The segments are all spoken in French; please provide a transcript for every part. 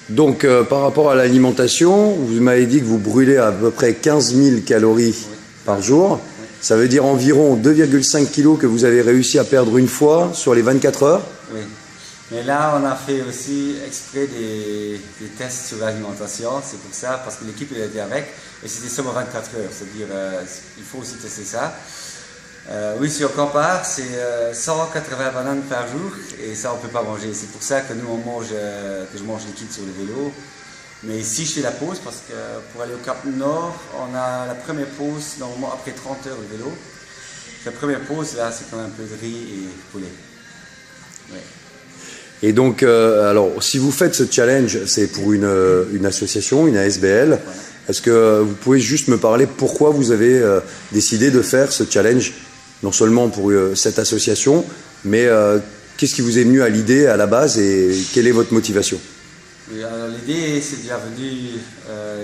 Donc, par rapport à l'alimentation, vous m'avez dit que vous brûlez à peu près 15 000 calories par jour. Oui. Ça veut dire environ 2,5 kg que vous avez réussi à perdre une fois sur les 24 heures. Oui. Mais là, on a fait aussi exprès des tests sur l'alimentation. C'est pour ça, parce que l'équipe était avec. Et c'était seulement 24 heures. C'est-à-dire, il faut aussi tester ça. Oui, si on compare, c'est 180 bananes par jour et ça on ne peut pas manger. C'est pour ça que nous on mange, que je mange liquide sur le vélo. Mais ici je fais la pause parce que pour aller au Cap Nord, on a la première pause normalement après 30 heures de vélo. La première pause là c'est quand même un peu de riz et poulet. Ouais. Et donc, alors si vous faites ce challenge, c'est pour une association, une ASBL. Voilà. Est-ce que vous pouvez juste me parler pourquoi vous avez décidé de faire ce challenge? Non seulement pour cette association, mais qu'est-ce qui vous est venu à l'idée à la base et quelle est votre motivation? L'idée, c'est déjà venu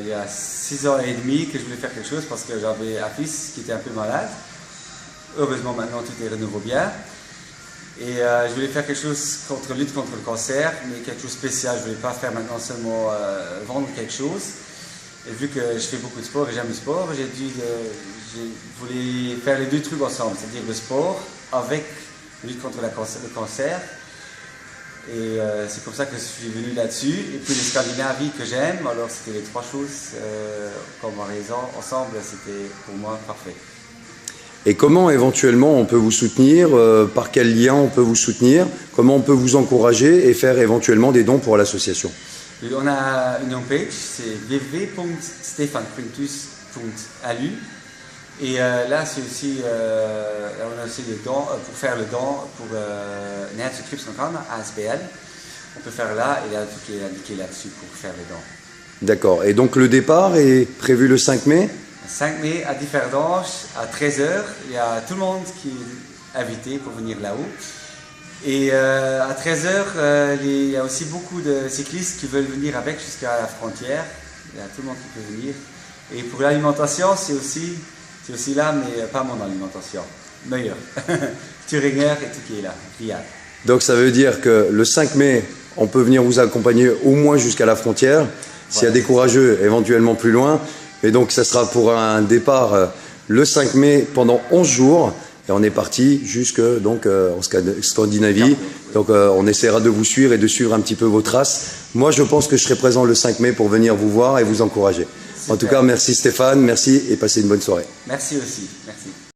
il y a 6 ans et demi que je voulais faire quelque chose parce que j'avais un fils qui était un peu malade. Heureusement, maintenant, tout est renouveau bien. Et je voulais faire quelque chose lutte contre le cancer, mais quelque chose de spécial. Je ne voulais pas faire maintenant seulement vendre quelque chose. Et vu que je fais beaucoup de sport et j'aime le sport, je voulais faire les deux trucs ensemble, c'est-à-dire le sport avec lutte contre le cancer. Et c'est comme ça que je suis venu là-dessus. Et puis les Scandinavies que j'aime, alors c'était les trois choses combinaisons ensemble, c'était pour moi parfait. Et comment éventuellement on peut vous soutenir? Par quel lien on peut vous soutenir? Comment on peut vous encourager et faire éventuellement des dons pour l'association? On a une homepage, c'est www.stephanquintus.lu. Et là, c'est aussi, on a aussi les dons, pour faire le don pour Närtsukkrypsnokana, ASBL. On peut faire là, et là, tout est indiqué là-dessus pour faire les dons. D'accord. Et donc le départ est prévu le 5 mai? Le 5 mai, à Differdange, à 13 h. Il y a tout le monde qui est invité pour venir là-haut. Et à 13 h, il y a aussi beaucoup de cyclistes qui veulent venir avec jusqu'à la frontière. Il y a tout le monde qui peut venir. Et pour l'alimentation, c'est aussi là, mais pas mon alimentation. Meilleur. Thüringer et tout qui est là. Riyad. Donc ça veut dire que le 5 mai, on peut venir vous accompagner au moins jusqu'à la frontière. S'il y a des courageux, éventuellement plus loin. Et donc ça sera pour un départ le 5 mai pendant 11 jours. Et on est parti jusque donc en Scandinavie. Donc on essaiera de vous suivre et de suivre un petit peu vos traces. Moi je pense que je serai présent le 5 mai pour venir vous voir et vous encourager. Super. En tout cas merci Stéphane, merci et passez une bonne soirée. Merci aussi.